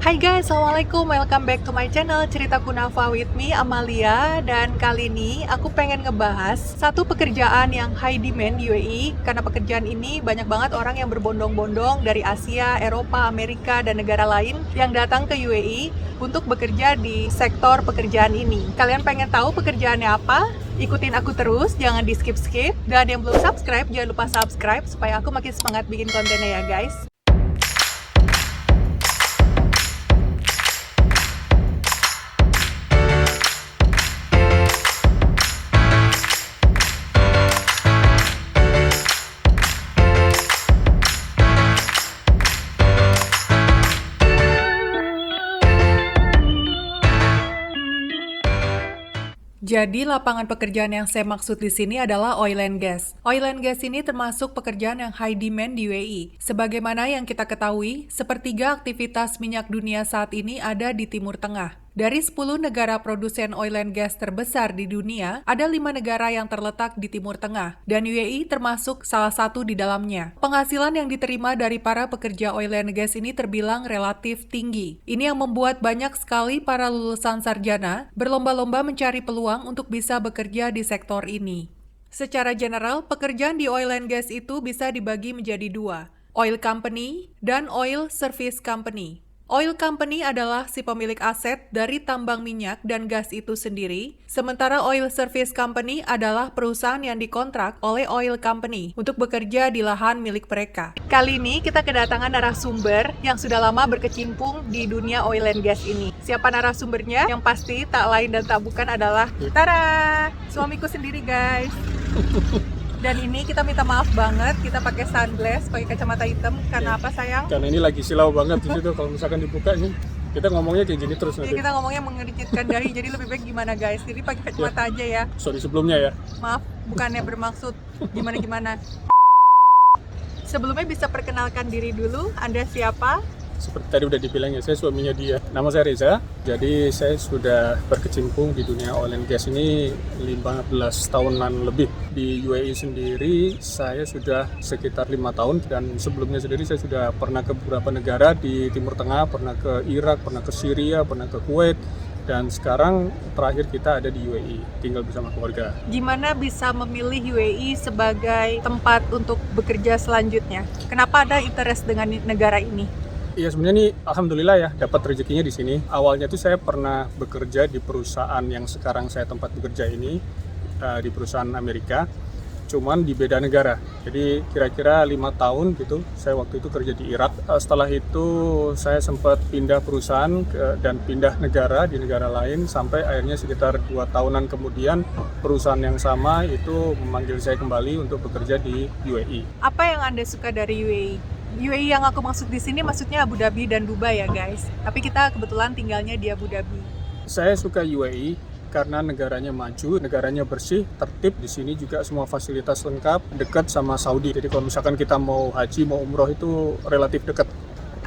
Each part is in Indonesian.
Hai guys, Assalamualaikum, welcome back to my channel Cerita Kunafa with me, Amalia. Dan kali ini aku pengen ngebahas satu pekerjaan yang high demand di UAE. Karena pekerjaan ini banyak banget orang yang berbondong-bondong dari Asia, Eropa, Amerika, dan negara lain yang datang ke UAE untuk bekerja di sektor pekerjaan ini. Kalian pengen tahu pekerjaannya apa? Ikutin aku terus, jangan di skip-skip. Dan yang belum subscribe, jangan lupa subscribe supaya aku makin semangat bikin kontennya ya guys. Jadi lapangan pekerjaan yang saya maksud di sini adalah oil and gas. Oil and gas ini termasuk pekerjaan yang high demand di UAE. Sebagaimana yang kita ketahui, sepertiga aktivitas minyak dunia saat ini ada di Timur Tengah. Dari 10 negara produsen oil and gas terbesar di dunia, ada 5 negara yang terletak di Timur Tengah, dan UAE termasuk salah satu di dalamnya. Penghasilan yang diterima dari para pekerja oil and gas ini terbilang relatif tinggi. Ini yang membuat banyak sekali para lulusan sarjana berlomba-lomba mencari peluang untuk bisa bekerja di sektor ini. Secara general, pekerjaan di oil and gas itu bisa dibagi menjadi dua, oil company dan oil service company. Oil company adalah si pemilik aset dari tambang minyak dan gas itu sendiri, sementara oil service company adalah perusahaan yang dikontrak oleh oil company untuk bekerja di lahan milik mereka. Kali ini kita kedatangan narasumber yang sudah lama berkecimpung di dunia oil and gas ini. Siapa narasumbernya? Yang pasti tak lain dan tak bukan adalah Tara, suamiku sendiri guys. Dan ini kita minta maaf banget, kita pakai sunglass, pakai kacamata hitam. Karena apa sayang? Karena ini lagi silau banget di situ. Kalau misalkan dibuka nih, kita ngomongnya kayak gini terus nanti. Jadi kita ngomongnya mengericitkan dahi, jadi lebih baik gimana guys? Jadi pakai kacamata aja ya. Sorry sebelumnya ya. Maaf, bukannya bermaksud gimana-gimana. Sebelumnya bisa perkenalkan diri dulu, Anda siapa? Seperti tadi udah dibilang ya, saya suaminya dia. Nama saya Reza. Jadi saya sudah berkecimpung di dunia oil and gas ini 15 tahunan lebih. Di UAE sendiri saya sudah sekitar 5 tahun, dan sebelumnya sendiri saya sudah pernah ke beberapa negara di Timur Tengah, pernah ke Irak, pernah ke Syria, pernah ke Kuwait, dan sekarang terakhir kita ada di UAE, tinggal bersama keluarga. Gimana bisa memilih UAE sebagai tempat untuk bekerja selanjutnya? Kenapa ada interest dengan negara ini? Iya, sebenarnya nih alhamdulillah ya dapat rezekinya di sini. Awalnya tuh saya pernah bekerja di perusahaan yang sekarang saya tempat bekerja ini, di perusahaan Amerika, cuman di beda negara. Jadi kira-kira 5 tahun gitu saya waktu itu kerja di Irak. Setelah itu saya sempat pindah perusahaan dan pindah negara di negara lain, sampai akhirnya sekitar 2 tahunan kemudian perusahaan yang sama itu memanggil saya kembali untuk bekerja di UAE. Apa yang Anda suka dari UAE? UAE yang aku maksud di sini maksudnya Abu Dhabi dan Dubai ya guys. Tapi kita kebetulan tinggalnya di Abu Dhabi. Saya suka UAE karena negaranya maju, negaranya bersih, tertib. Di sini juga semua fasilitas lengkap, dekat sama Saudi. Jadi kalau misalkan kita mau haji, mau umroh itu relatif dekat.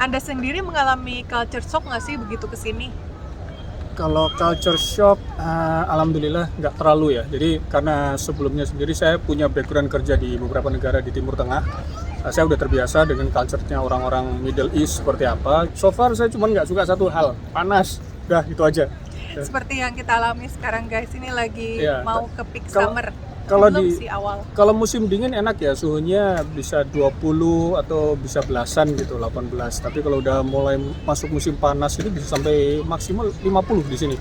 Anda sendiri mengalami culture shock nggak sih begitu ke sini? Kalau culture shock, alhamdulillah nggak terlalu ya. Jadi karena sebelumnya sendiri saya punya background kerja di beberapa negara di Timur Tengah. Saya udah terbiasa dengan culture-nya orang-orang Middle East seperti apa. So far saya cuma nggak suka satu hal, panas. Udah, itu aja. Seperti yang kita alami sekarang guys, ini lagi mau ke peak summer. Kalau kalau musim dingin enak ya, suhunya bisa 20 atau bisa belasan gitu, 18. Tapi kalau udah mulai masuk musim panas ini bisa sampai maksimal 50 di sini.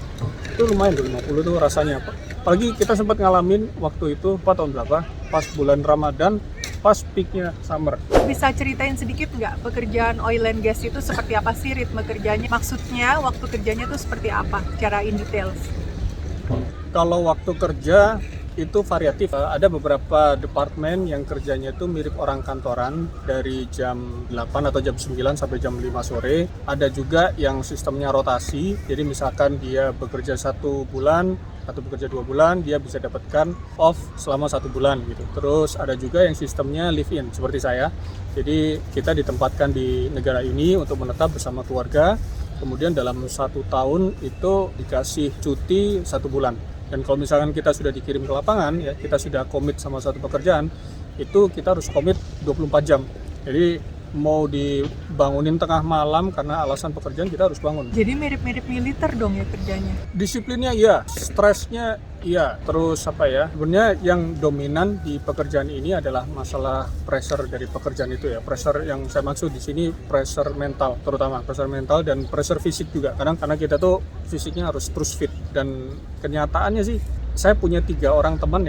Itu lumayan tuh, 50 tuh rasanya. Apalagi kita sempat ngalamin waktu itu, tahun berapa? Pas bulan Ramadan, pas peaknya summer. Bisa ceritain sedikit nggak pekerjaan oil and gas itu seperti apa sih ritme kerjanya? Maksudnya waktu kerjanya tuh seperti apa secara in details? Kalau waktu kerja itu variatif. Ada beberapa departemen yang kerjanya itu mirip orang kantoran dari jam 8 atau jam 9 sampai jam 5 sore. Ada juga yang sistemnya rotasi, jadi misalkan dia bekerja 1 bulan atau bekerja 2 bulan, dia bisa dapatkan off selama 1 bulan gitu. Terus ada juga yang sistemnya live-in seperti saya. Jadi kita ditempatkan di negara ini untuk menetap bersama keluarga. Kemudian dalam 1 tahun itu dikasih cuti 1 bulan. Dan kalau misalkan kita sudah dikirim ke lapangan, ya kita sudah komit sama satu pekerjaan, itu kita harus komit 24 jam. Jadi mau dibangunin tengah malam karena alasan pekerjaan, kita harus bangun. Jadi mirip-mirip militer dong ya kerjanya. Disiplinnya iya, stresnya iya. Terus sebenarnya yang dominan di pekerjaan ini adalah masalah pressure dari pekerjaan itu ya. Pressure yang saya maksud di sini pressure mental, terutama pressure mental dan pressure fisik juga. Karena kita tuh fisiknya harus terus fit, dan kenyataannya sih saya punya 3 orang teman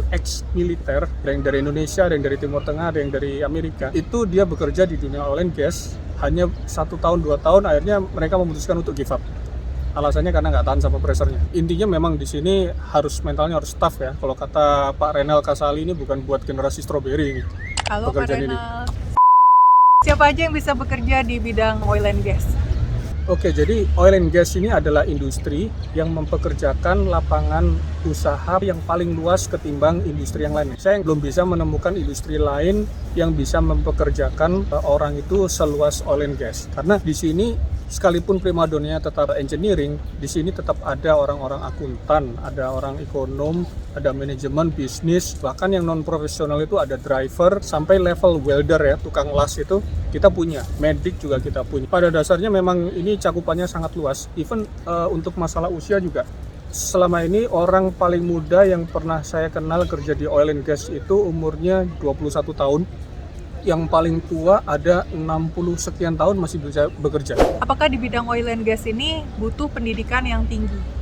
ex militer, ada yang dari Indonesia, ada yang dari Timur Tengah, ada yang dari Amerika. Itu dia bekerja di dunia oil and gas hanya 1 tahun 2 tahun, akhirnya mereka memutuskan untuk give up. Alasannya karena nggak tahan sama pressernya. Intinya memang di sini mentalnya harus tough ya. Kalau kata Pak Renal Kasali, ini bukan buat generasi strawberry ini. Halo Pak Renal. Siapa aja yang bisa bekerja di bidang oil and gas? Oke, jadi oil and gas ini adalah industri yang mempekerjakan lapangan usaha yang paling luas ketimbang industri yang lain. Saya belum bisa menemukan industri lain yang bisa mempekerjakan orang itu seluas oil and gas. Karena di sini sekalipun primadonanya tetap engineering, di sini tetap ada orang-orang akuntan, ada orang ekonom, ada manajemen bisnis, bahkan yang non profesional itu ada driver sampai level welder ya, tukang las itu kita punya, medik juga kita punya. Pada dasarnya memang ini cakupannya sangat luas. Even untuk masalah usia juga. Selama ini orang paling muda yang pernah saya kenal kerja di oil and gas itu umurnya 21 tahun. Yang paling tua ada 60 sekian tahun masih bisa bekerja. Apakah di bidang oil and gas ini butuh pendidikan yang tinggi?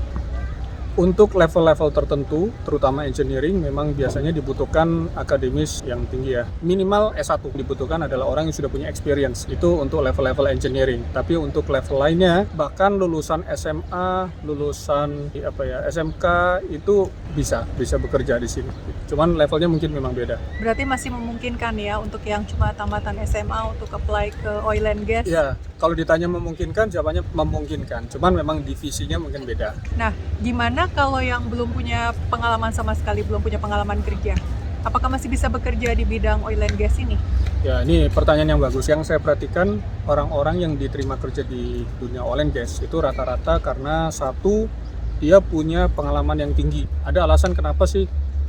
Untuk level-level tertentu, terutama engineering, memang biasanya dibutuhkan akademis yang tinggi ya. Minimal S1 dibutuhkan adalah orang yang sudah punya experience. Itu untuk level-level engineering. Tapi untuk level lainnya, bahkan lulusan SMA, lulusan SMK itu bisa bekerja di sini. Cuman levelnya mungkin memang beda. Berarti masih memungkinkan ya untuk yang cuma tamatan SMA untuk apply ke oil and gas? Ya, kalau ditanya memungkinkan, jawabannya memungkinkan. Cuman memang divisinya mungkin beda. Nah, gimana kalau yang belum punya pengalaman sama sekali, belum punya pengalaman kerja? Apakah masih bisa bekerja di bidang oil and gas ini? Ya, ini pertanyaan yang bagus. Yang saya perhatikan, orang-orang yang diterima kerja di dunia oil and gas itu rata-rata karena satu, dia punya pengalaman yang tinggi. Ada alasan kenapa sih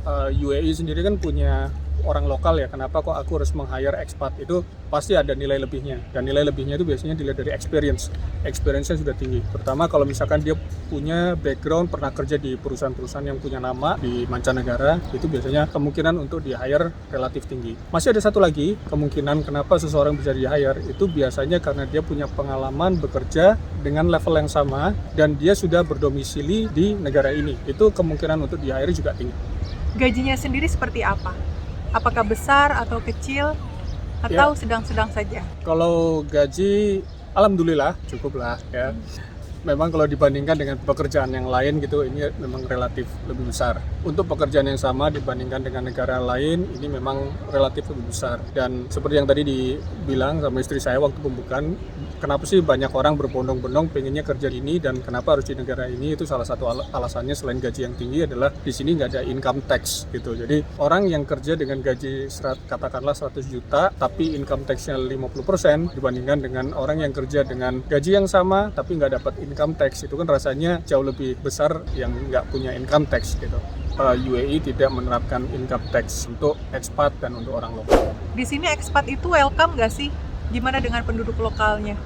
UAE sendiri kan punya orang lokal ya, kenapa kok aku harus meng-hire expat, itu pasti ada nilai lebihnya, dan nilai lebihnya itu biasanya dilihat dari experience-nya sudah tinggi, terutama kalau misalkan dia punya background pernah kerja di perusahaan-perusahaan yang punya nama di mancanegara, itu biasanya kemungkinan untuk di-hire relatif tinggi. Masih ada satu lagi kemungkinan kenapa seseorang bisa di-hire, itu biasanya karena dia punya pengalaman bekerja dengan level yang sama dan dia sudah berdomisili di negara ini, itu kemungkinan untuk di-hire juga tinggi. Gajinya sendiri seperti apa? Apakah besar atau kecil atau sedang-sedang saja? Kalau gaji, alhamdulillah cukup lah ya. Memang kalau dibandingkan dengan pekerjaan yang lain gitu, ini memang relatif lebih besar. Untuk pekerjaan yang sama dibandingkan dengan negara lain, ini memang relatif lebih besar. Dan seperti yang tadi dibilang sama istri saya waktu pembukaan, kenapa sih banyak orang berbondong-bondong pengennya kerja di ini dan kenapa harus di negara ini, itu salah satu alasannya selain gaji yang tinggi adalah di sini nggak ada income tax gitu. Jadi orang yang kerja dengan gaji katakanlah 100 juta tapi income tax-nya 50% dibandingkan dengan orang yang kerja dengan gaji yang sama tapi nggak dapat income tax, itu kan rasanya jauh lebih besar yang nggak punya income tax gitu. UAE tidak menerapkan income tax untuk expat dan untuk orang lokal. Di sini expat itu welcome nggak sih? Gimana dengan penduduk lokalnya?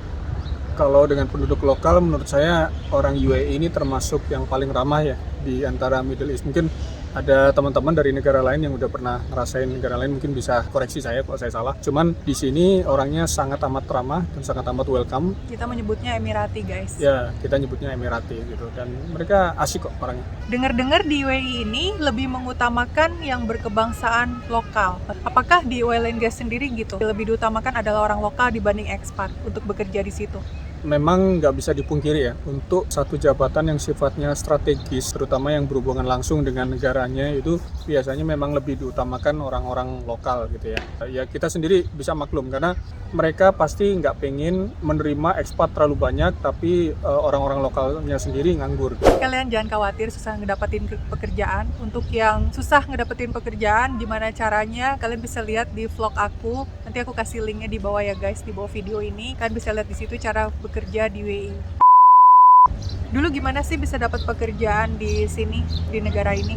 Kalau dengan penduduk lokal, menurut saya orang UAE ini termasuk yang paling ramah ya di antara Middle East. Mungkin ada teman-teman dari negara lain yang udah pernah ngerasain negara lain, mungkin bisa koreksi saya kalau saya salah. Cuman di sini orangnya sangat amat ramah dan sangat amat welcome. Kita menyebutnya Emirati, guys. Ya, kita nyebutnya Emirati gitu. Dan mereka asik kok orangnya. Dengar-dengar di UAE ini lebih mengutamakan yang berkebangsaan lokal. Apakah di oil and gas sendiri gitu? Lebih diutamakan adalah orang lokal dibanding ekspat untuk bekerja di situ? Memang nggak bisa dipungkiri ya, untuk satu jabatan yang sifatnya strategis, terutama yang berhubungan langsung dengan negaranya, itu biasanya memang lebih diutamakan orang-orang lokal gitu ya. Ya kita sendiri bisa maklum karena mereka pasti nggak pengen menerima ekspat terlalu banyak, tapi orang-orang lokalnya sendiri nganggur. Kalian jangan khawatir susah ngedapetin pekerjaan. Untuk yang susah ngedapetin pekerjaan, gimana caranya? Kalian bisa lihat di vlog aku. Nanti aku kasih linknya di bawah ya guys, di bawah video ini. Kalian bisa lihat di situ cara bekerja di UAE. Dulu gimana sih bisa dapat pekerjaan di sini, di negara ini?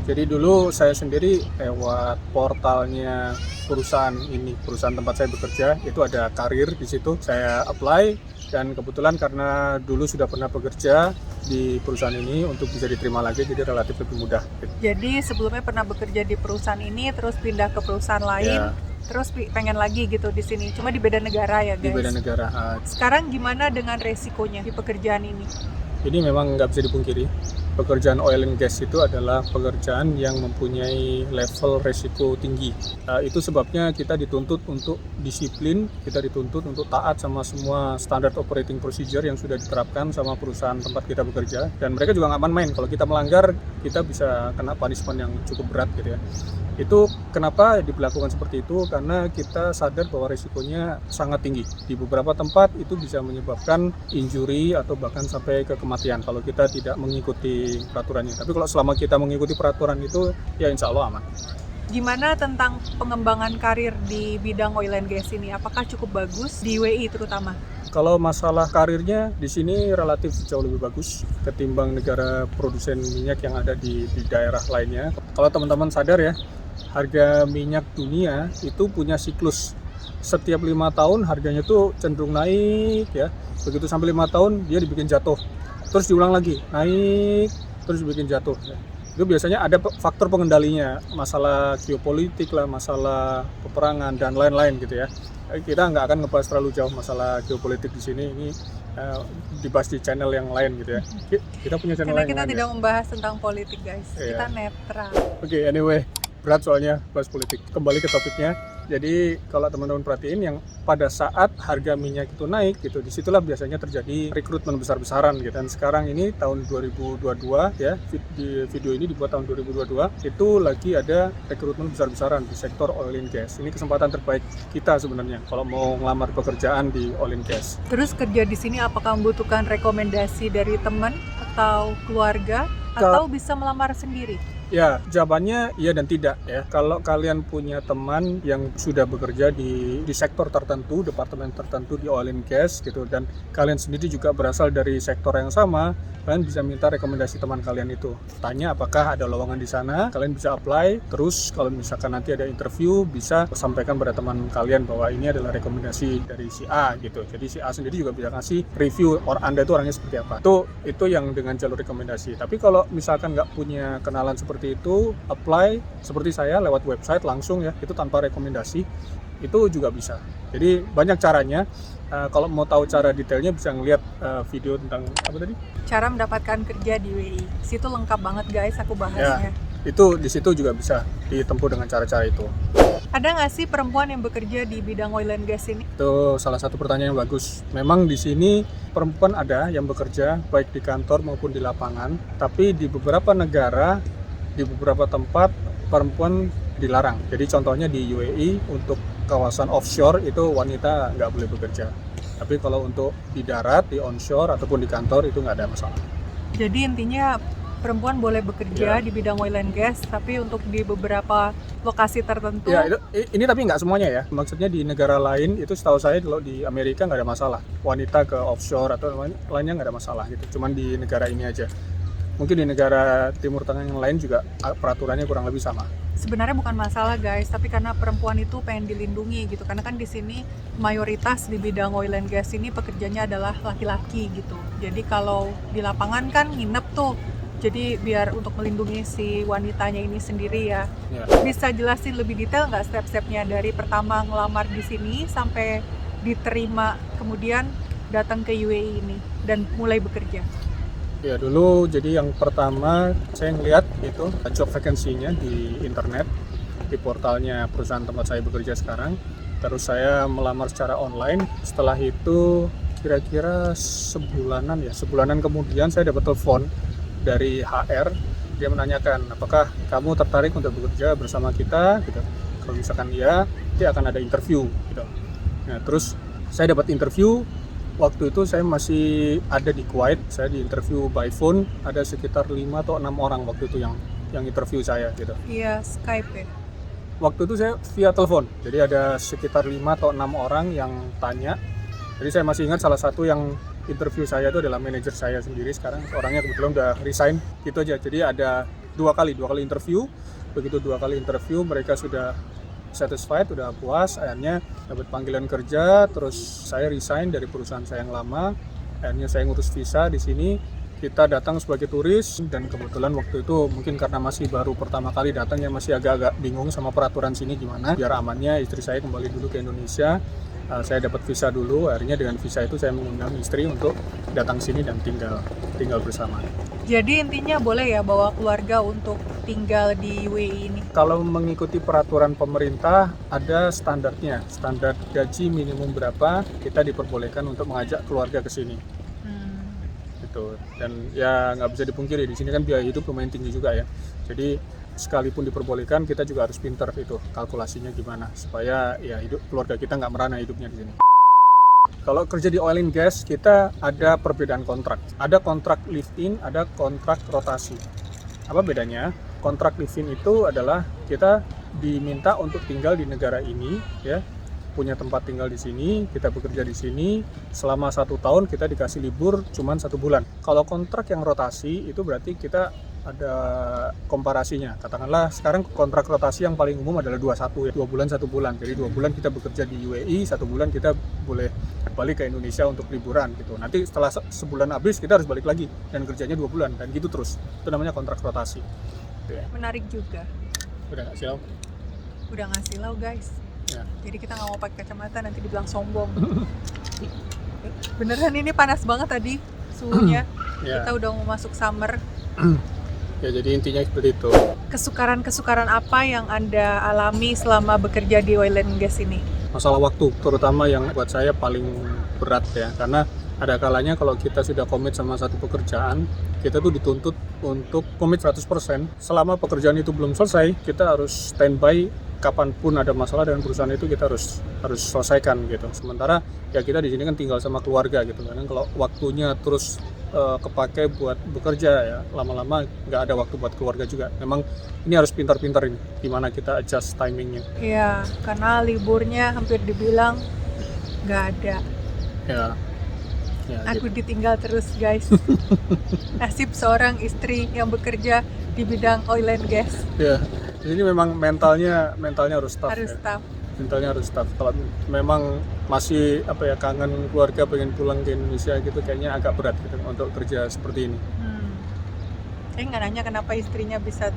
Jadi dulu saya sendiri lewat portalnya perusahaan ini, perusahaan tempat saya bekerja, itu ada karir di situ. Saya apply dan kebetulan karena dulu sudah pernah bekerja di perusahaan ini untuk bisa diterima lagi, jadi relatif lebih mudah. Jadi sebelumnya pernah bekerja di perusahaan ini, terus pindah ke perusahaan lain, terus pengen lagi gitu di sini. Cuma di beda negara ya guys. Di beda negara. Sekarang gimana dengan resikonya di pekerjaan ini? Ini memang nggak bisa dipungkiri. Pekerjaan oil and gas itu adalah pekerjaan yang mempunyai level resiko tinggi. Itu sebabnya kita dituntut untuk disiplin, kita dituntut untuk taat sama semua standard operating procedure yang sudah diterapkan sama perusahaan tempat kita bekerja. Dan mereka juga nggak main-main. Kalau kita melanggar, kita bisa kena punishment yang cukup berat gitu ya. Itu kenapa diberlakukan seperti itu, karena kita sadar bahwa risikonya sangat tinggi. Di beberapa tempat itu bisa menyebabkan injury atau bahkan sampai ke kematian kalau kita tidak mengikuti peraturannya. Tapi kalau selama kita mengikuti peraturan itu, ya insya Allah aman. Gimana tentang pengembangan karir di bidang oil and gas ini? Apakah cukup bagus di UAE terutama? Kalau masalah karirnya di sini relatif jauh lebih bagus ketimbang negara produsen minyak yang ada di daerah lainnya. Kalau teman-teman sadar ya, harga minyak dunia itu punya siklus. Setiap 5 tahun harganya tuh cenderung naik ya. Begitu sampai 5 tahun dia dibikin jatuh. Terus diulang lagi, naik, terus dibikin jatuh. Itu biasanya ada faktor pengendalinya, masalah geopolitik lah, masalah peperangan dan lain-lain gitu ya. Kita nggak akan ngebahas terlalu jauh masalah geopolitik di sini, ini dibahas di channel yang lain gitu ya. Kita punya channel Karena yang kita lain tidak ya? membahas tentang politik guys, kita Iya. netral. Oke, anyway, berat soalnya bahas politik. Kembali ke topiknya. Jadi kalau teman-teman perhatiin yang pada saat harga minyak itu naik gitu, disitulah biasanya terjadi rekrutmen besar-besaran gitu. Dan sekarang ini tahun 2022 ya, di video ini dibuat tahun 2022, itu lagi ada rekrutmen besar-besaran di sektor oil and gas. Ini kesempatan terbaik kita sebenarnya kalau mau ngelamar pekerjaan di oil and gas. Terus kerja di sini apakah membutuhkan rekomendasi dari teman atau keluarga atau bisa melamar sendiri? Ya, jawabannya iya dan tidak ya. Kalau kalian punya teman yang sudah bekerja di sektor tertentu, departemen tertentu di oil and gas gitu, dan kalian sendiri juga berasal dari sektor yang sama, kalian bisa minta rekomendasi teman kalian itu. Tanya apakah ada lowongan di sana, kalian bisa apply. Terus kalau misalkan nanti ada interview, bisa sampaikan pada teman kalian bahwa ini adalah rekomendasi dari si A gitu. Jadi si A sendiri juga bisa ngasih review Anda itu orangnya seperti apa. Itu yang dengan jalur rekomendasi. Tapi kalau misalkan nggak punya kenalan seperti itu, apply seperti saya lewat website langsung ya, itu tanpa rekomendasi, itu juga bisa. Jadi banyak caranya. Kalau mau tahu cara detailnya bisa ngeliat video tentang apa tadi? Cara mendapatkan kerja di UAE. Situ lengkap banget guys, aku bahasnya. Itu di situ juga bisa ditempuh dengan cara-cara itu. Ada nggak sih perempuan yang bekerja di bidang oil and gas ini? Itu salah satu pertanyaan yang bagus. Memang di sini perempuan ada yang bekerja baik di kantor maupun di lapangan, tapi di beberapa negara, di beberapa tempat perempuan dilarang. Jadi contohnya di UAE untuk kawasan offshore itu wanita nggak boleh bekerja. Tapi kalau untuk di darat, di onshore ataupun di kantor itu nggak ada masalah. Jadi intinya perempuan boleh bekerja di bidang oil and gas, tapi untuk di beberapa lokasi tertentu. Ya, ini tapi nggak semuanya ya. Maksudnya di negara lain itu setahu saya kalau di Amerika nggak ada masalah. Wanita ke offshore atau lainnya nggak ada masalah gitu. Cuman di negara ini aja. Mungkin di negara Timur Tengah yang lain juga peraturannya kurang lebih sama. Sebenarnya bukan masalah guys, tapi karena perempuan itu pengen dilindungi gitu. Karena kan di sini mayoritas di bidang oil and gas ini pekerjanya adalah laki-laki gitu. Jadi kalau di lapangan kan nginep tuh. Jadi biar untuk melindungi si wanitanya ini sendiri ya. Bisa jelasin lebih detail nggak step-stepnya dari pertama ngelamar di sini sampai diterima kemudian datang ke UAE ini dan mulai bekerja? Ya dulu jadi yang pertama saya ngeliat itu job vacancy-nya di internet, di portalnya perusahaan tempat saya bekerja sekarang. Terus saya melamar secara online. Setelah itu kira-kira sebulanan kemudian saya dapat telepon dari HR. Dia menanyakan apakah kamu tertarik untuk bekerja bersama kita gitu. Kalau misalkan iya, dia akan ada interview gitu. Nah, terus saya dapat interview. Waktu itu saya masih ada di Kuwait, saya di interview by phone, ada sekitar 5 atau 6 orang waktu itu yang interview saya gitu. Iya, Skype ya? Waktu itu saya via telepon, jadi ada sekitar 5 atau 6 orang yang tanya. Jadi saya masih ingat salah satu yang interview saya itu adalah manajer saya sendiri, sekarang orangnya kebetulan udah resign, gitu aja. Jadi ada dua kali interview, begitu 2 kali interview mereka sudah satisfied, udah puas, akhirnya dapat panggilan kerja, terus saya resign dari perusahaan saya yang lama, akhirnya saya ngurus visa di sini. Kita datang sebagai turis dan kebetulan waktu itu mungkin karena masih baru pertama kali datang ya masih agak-agak bingung sama peraturan sini gimana. Biar amannya istri saya kembali dulu ke Indonesia. Saya dapat visa dulu, akhirnya dengan visa itu saya mengundang istri untuk datang sini dan tinggal bersama. Jadi intinya boleh ya bawa keluarga untuk tinggal di UAE ini? Kalau mengikuti peraturan pemerintah ada standarnya, standar gaji minimum berapa kita diperbolehkan untuk mengajak keluarga ke sini. Gitu. Dan ya nggak bisa dipungkiri di sini kan biaya hidup lumayan tinggi juga ya. Jadi sekalipun diperbolehkan kita juga harus pintar itu kalkulasinya gimana supaya ya keluarga kita nggak merana hidupnya di sini. Kalau kerja di oil and gas kita ada perbedaan kontrak. Ada kontrak live-in, ada kontrak rotasi. Apa bedanya? Kontrak live-in itu adalah kita diminta untuk tinggal di negara ini ya. Punya tempat tinggal di sini, kita bekerja di sini selama 1 tahun, kita dikasih libur cuma 1 bulan. Kalau kontrak yang rotasi itu berarti kita ada komparasinya. Katakanlah sekarang kontrak rotasi yang paling umum adalah 21 ya, 2 bulan 1 bulan. Jadi 2 bulan kita bekerja di UAE, 1 bulan kita boleh balik ke Indonesia untuk liburan gitu. Nanti setelah sebulan habis kita harus balik lagi dan kerjanya 2 bulan dan gitu terus. Itu namanya kontrak rotasi. Gitu ya. Menarik juga. Udah nggak silau? Udah ngasih silau guys. Ya. Jadi kita nggak mau pakai kacamata nanti dibilang sombong. Beneran ini panas banget tadi suhunya. Ya. Kita udah mau masuk summer. Ya jadi intinya seperti itu. Kesukaran apa yang Anda alami selama bekerja di oil and gas ini? Masalah waktu terutama yang buat saya paling berat ya, karena ada kalanya kalau kita sudah komit sama satu pekerjaan, kita tuh dituntut untuk komit 100%. Selama pekerjaan itu belum selesai, kita harus standby kapanpun ada masalah dengan perusahaan itu kita harus selesaikan gitu. Sementara ya kita di sini kan tinggal sama keluarga gitu. Karena kalau waktunya terus kepake buat bekerja ya lama-lama nggak ada waktu buat keluarga juga. Memang ini harus pintar-pintar ini gimana kita adjust timingnya. Iya, karena liburnya hampir dibilang nggak ada. Ya Aku gitu. ditinggal terus guys. Nasib seorang istri yang bekerja di bidang oil and gas. Ya, ini memang mentalnya harus tough. Harus Ya. tough. Mentalnya harus tough. Kalau memang masih kangen keluarga, pengen pulang ke Indonesia gitu, kayaknya agak berat gitu untuk kerja seperti ini. Saya nggak nanya kenapa istrinya bisa.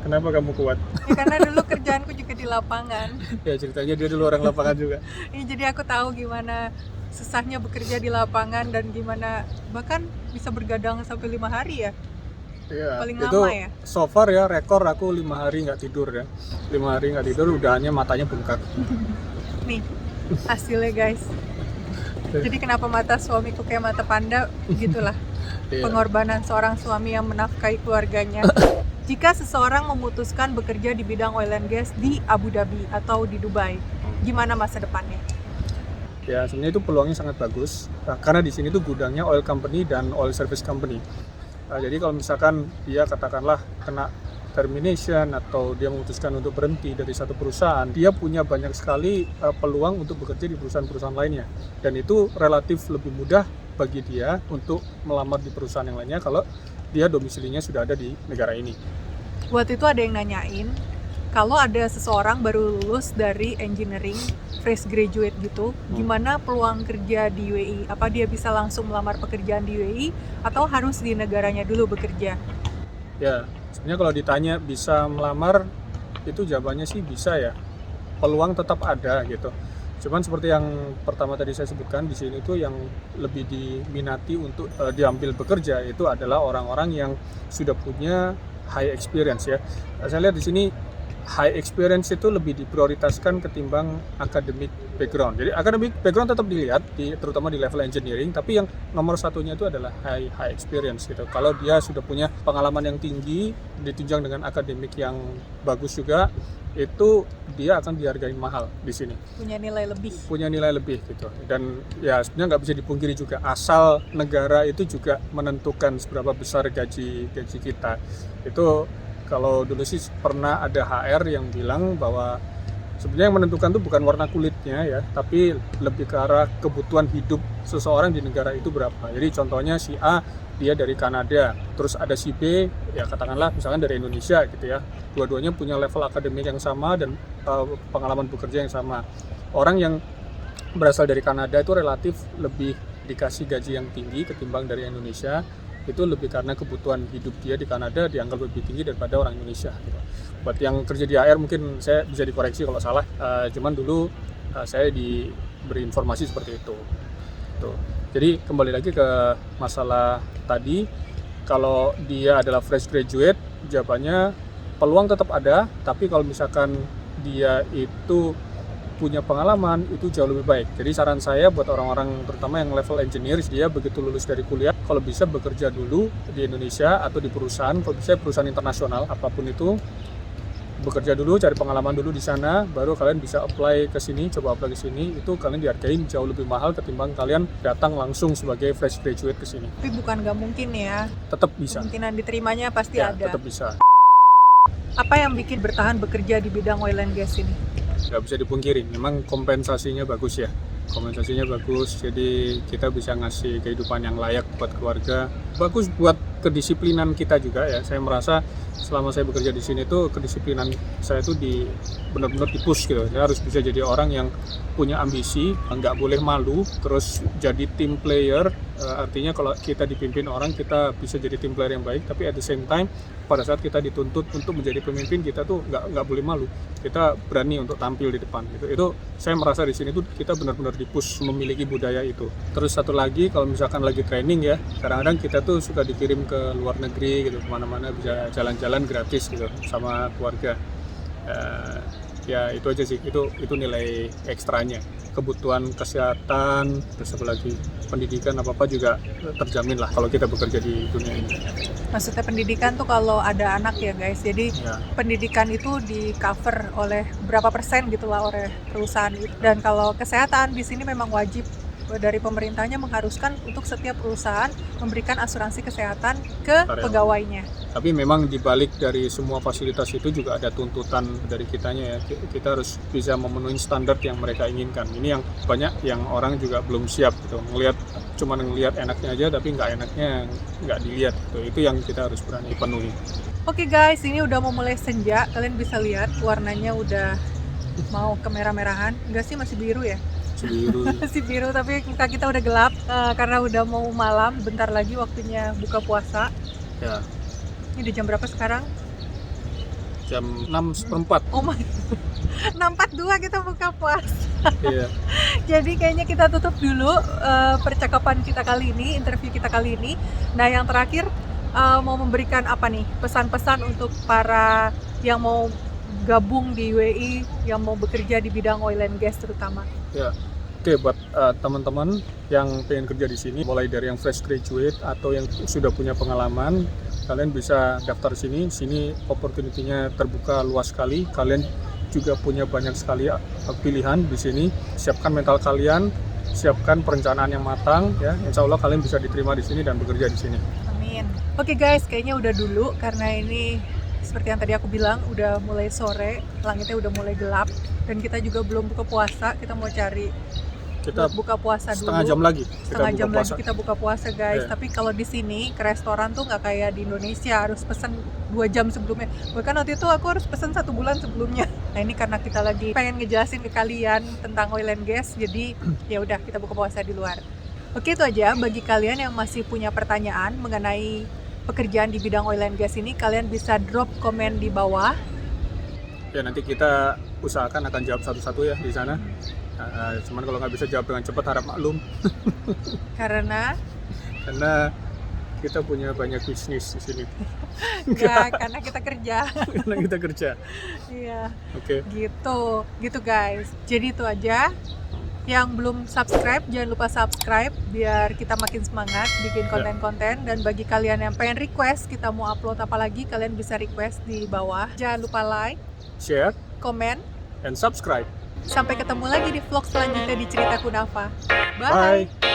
Kenapa kamu kuat? Ya, karena dulu kerjaanku juga di lapangan. Ya ceritanya dia dulu orang lapangan juga. Jadi aku tahu gimana susahnya bekerja di lapangan dan gimana bahkan bisa bergadang sampai 5 hari ya. Ya, Paling itu lama ya? so far ya rekor aku 5 hari nggak tidur ya. 5 hari nggak tidur, udahannya matanya bengkak. Nih hasilnya guys. Jadi kenapa mata suamiku kayak mata panda, begitulah. Iya. Pengorbanan seorang suami yang menafkahi keluarganya. Jika seseorang memutuskan bekerja di bidang oil and gas di Abu Dhabi atau di Dubai, gimana masa depannya? Ya sebenarnya itu peluangnya sangat bagus karena di sini tuh gudangnya oil company dan oil service company. Jadi kalau misalkan dia katakanlah kena termination atau dia memutuskan untuk berhenti dari satu perusahaan, dia punya banyak sekali peluang untuk bekerja di perusahaan-perusahaan lainnya, dan itu relatif lebih mudah bagi dia untuk melamar di perusahaan yang lainnya kalau dia domisilinya sudah ada di negara ini. Waktu itu ada yang nanyain, kalau ada seseorang baru lulus dari engineering, fresh graduate gitu, gimana peluang kerja di UAE? Apa dia bisa langsung melamar pekerjaan di UAE atau harus di negaranya dulu bekerja? Ya, sebenarnya kalau ditanya bisa melamar, itu jawabannya sih bisa ya. Peluang tetap ada gitu. Cuman seperti yang pertama tadi saya sebutkan, di sini tuh yang lebih diminati untuk diambil bekerja itu adalah orang-orang yang sudah punya high experience ya. Saya lihat di sini high experience itu lebih diprioritaskan ketimbang academic background. Jadi academic background tetap dilihat, terutama di level engineering, tapi yang nomor satunya itu adalah high experience gitu. Kalau dia sudah punya pengalaman yang tinggi, ditunjang dengan akademik yang bagus juga, itu dia akan dihargai mahal di sini. Punya nilai lebih. Punya nilai lebih gitu. Dan ya sebenarnya nggak bisa dipungkiri juga, asal negara itu juga menentukan seberapa besar gaji kita. Itu kalau dulu sih pernah ada HR yang bilang bahwa sebenarnya yang menentukan itu bukan warna kulitnya ya, tapi lebih ke arah kebutuhan hidup seseorang di negara itu berapa. Jadi contohnya si A, dia dari Kanada, terus ada si B, ya katakanlah misalkan dari Indonesia gitu ya. Dua-duanya punya level akademik yang sama dan pengalaman bekerja yang sama. Orang yang berasal dari Kanada itu relatif lebih dikasih gaji yang tinggi ketimbang dari Indonesia. Itu lebih karena kebutuhan hidup dia di Kanada dianggap lebih tinggi daripada orang Indonesia gitu. Buat yang kerja di AR mungkin saya bisa dikoreksi kalau salah, cuman dulu saya diberi informasi seperti itu. Tuh. Jadi kembali lagi ke masalah tadi, kalau dia adalah fresh graduate, jawabannya peluang tetap ada, tapi kalau misalkan dia itu punya pengalaman, itu jauh lebih baik. Jadi saran saya buat orang-orang terutama yang level engineer, dia begitu lulus dari kuliah, kalau bisa bekerja dulu di Indonesia atau di perusahaan, kalau bisa perusahaan internasional apapun itu, bekerja dulu, cari pengalaman dulu di sana, baru kalian bisa apply ke sini, coba apply ke sini, itu kalian dihargain jauh lebih mahal ketimbang kalian datang langsung sebagai fresh graduate ke sini. Tapi bukan nggak mungkin ya, Tetap bisa. kemungkinan diterimanya pasti Ya, ada. tetap bisa. Apa yang bikin bertahan bekerja di bidang oil and gas ini? Nggak bisa dipungkiri, memang kompensasinya bagus ya. Kompensasinya bagus, jadi kita bisa ngasih kehidupan yang layak buat keluarga. Bagus buat kedisiplinan kita juga ya. Saya merasa selama saya bekerja di sini tuh kedisiplinan saya tuh benar-benar di-push gitu. Saya harus bisa jadi orang yang punya ambisi, nggak boleh malu, terus jadi team player. Artinya kalau kita dipimpin orang, kita bisa jadi team player yang baik, tapi at the same time pada saat kita dituntut untuk menjadi pemimpin, kita tuh nggak boleh malu. Kita berani untuk tampil di depan gitu. Itu saya merasa di sini tuh kita benar-benar di-push memiliki budaya itu. Terus satu lagi, kalau misalkan lagi training ya, kadang-kadang kita tuh suka dikirim ke luar negeri gitu, kemana-mana bisa jalan-jalan gratis gitu sama keluarga. Ya itu aja sih, itu nilai ekstranya. Kebutuhan kesehatan, terus apa lagi, pendidikan apa-apa juga terjamin lah kalau kita bekerja di dunia ini. Maksudnya pendidikan tuh kalau ada anak ya guys, jadi Ya. pendidikan itu di cover oleh berapa persen gitu lah oleh perusahaan itu. Dan kalau kesehatan di sini memang wajib, dari pemerintahnya mengharuskan untuk setiap perusahaan memberikan asuransi kesehatan ke Karyawan. pegawainya. Tapi memang dibalik dari semua fasilitas itu juga ada tuntutan dari kitanya ya. Kita harus bisa memenuhi standar yang mereka inginkan. Ini yang banyak yang orang juga belum siap gitu. Cuma ngelihat enaknya aja, tapi nggak enaknya nggak dilihat gitu. Itu yang kita harus berani penuhi. Oke guys, ini udah mau mulai senja. Kalian bisa lihat warnanya udah mau kemerah-merahan. Enggak sih, masih biru ya? Biru. Masih biru, tapi muka kita udah gelap karena udah mau malam. Bentar lagi waktunya buka puasa. Ya, Ini udah jam berapa sekarang? jam 6:04. Oh my 6.42 kita buka puasa. Iya. Jadi kayaknya kita tutup dulu percakapan kita kali ini, interview kita kali ini. Nah yang terakhir mau memberikan apa nih, pesan-pesan untuk para yang mau gabung di UAE, yang mau bekerja di bidang oil and gas terutama. Ya. Oke, buat teman-teman yang pengen kerja di sini, mulai dari yang fresh graduate atau yang sudah punya pengalaman, kalian bisa daftar sini. Sini opportunity-nya terbuka luas sekali. Kalian juga punya banyak sekali pilihan di sini. Siapkan mental kalian, siapkan perencanaan yang matang, ya. Insya Allah kalian bisa diterima di sini dan bekerja di sini. Amin. Oke guys, kayaknya udah dulu karena ini seperti yang tadi aku bilang udah mulai sore, langitnya udah mulai gelap dan kita juga belum buka puasa. Kita mau cari Kita buka puasa dulu. setengah jam lagi. Setengah jam lagi kita buka puasa guys. Yeah. Tapi kalau di sini ke restoran tuh nggak kayak di Indonesia harus pesen 2 jam sebelumnya. Bahkan waktu itu aku harus pesen 1 bulan sebelumnya. Nah ini karena kita lagi pengen ngejelasin ke kalian tentang oil and gas, jadi ya udah kita buka puasa di luar. Oke, itu aja. Bagi kalian yang masih punya pertanyaan mengenai pekerjaan di bidang oil and gas ini, kalian bisa drop komen di bawah. Ya, nanti kita usahakan akan jawab satu-satu ya di sana. Cuman kalau nggak bisa jawab dengan cepat, harap maklum. Karena kita punya banyak bisnis di sini. ya karena kita kerja. Karena kita kerja. Iya. Oke. Gitu guys. Jadi itu aja. Yang belum subscribe, jangan lupa subscribe biar kita makin semangat bikin konten-konten. Dan bagi kalian yang pengen request kita mau upload apa lagi, kalian bisa request di bawah. Jangan lupa like, Share komen. and subscribe. Sampai ketemu lagi di vlog selanjutnya di Cerita Kunafa. Bye.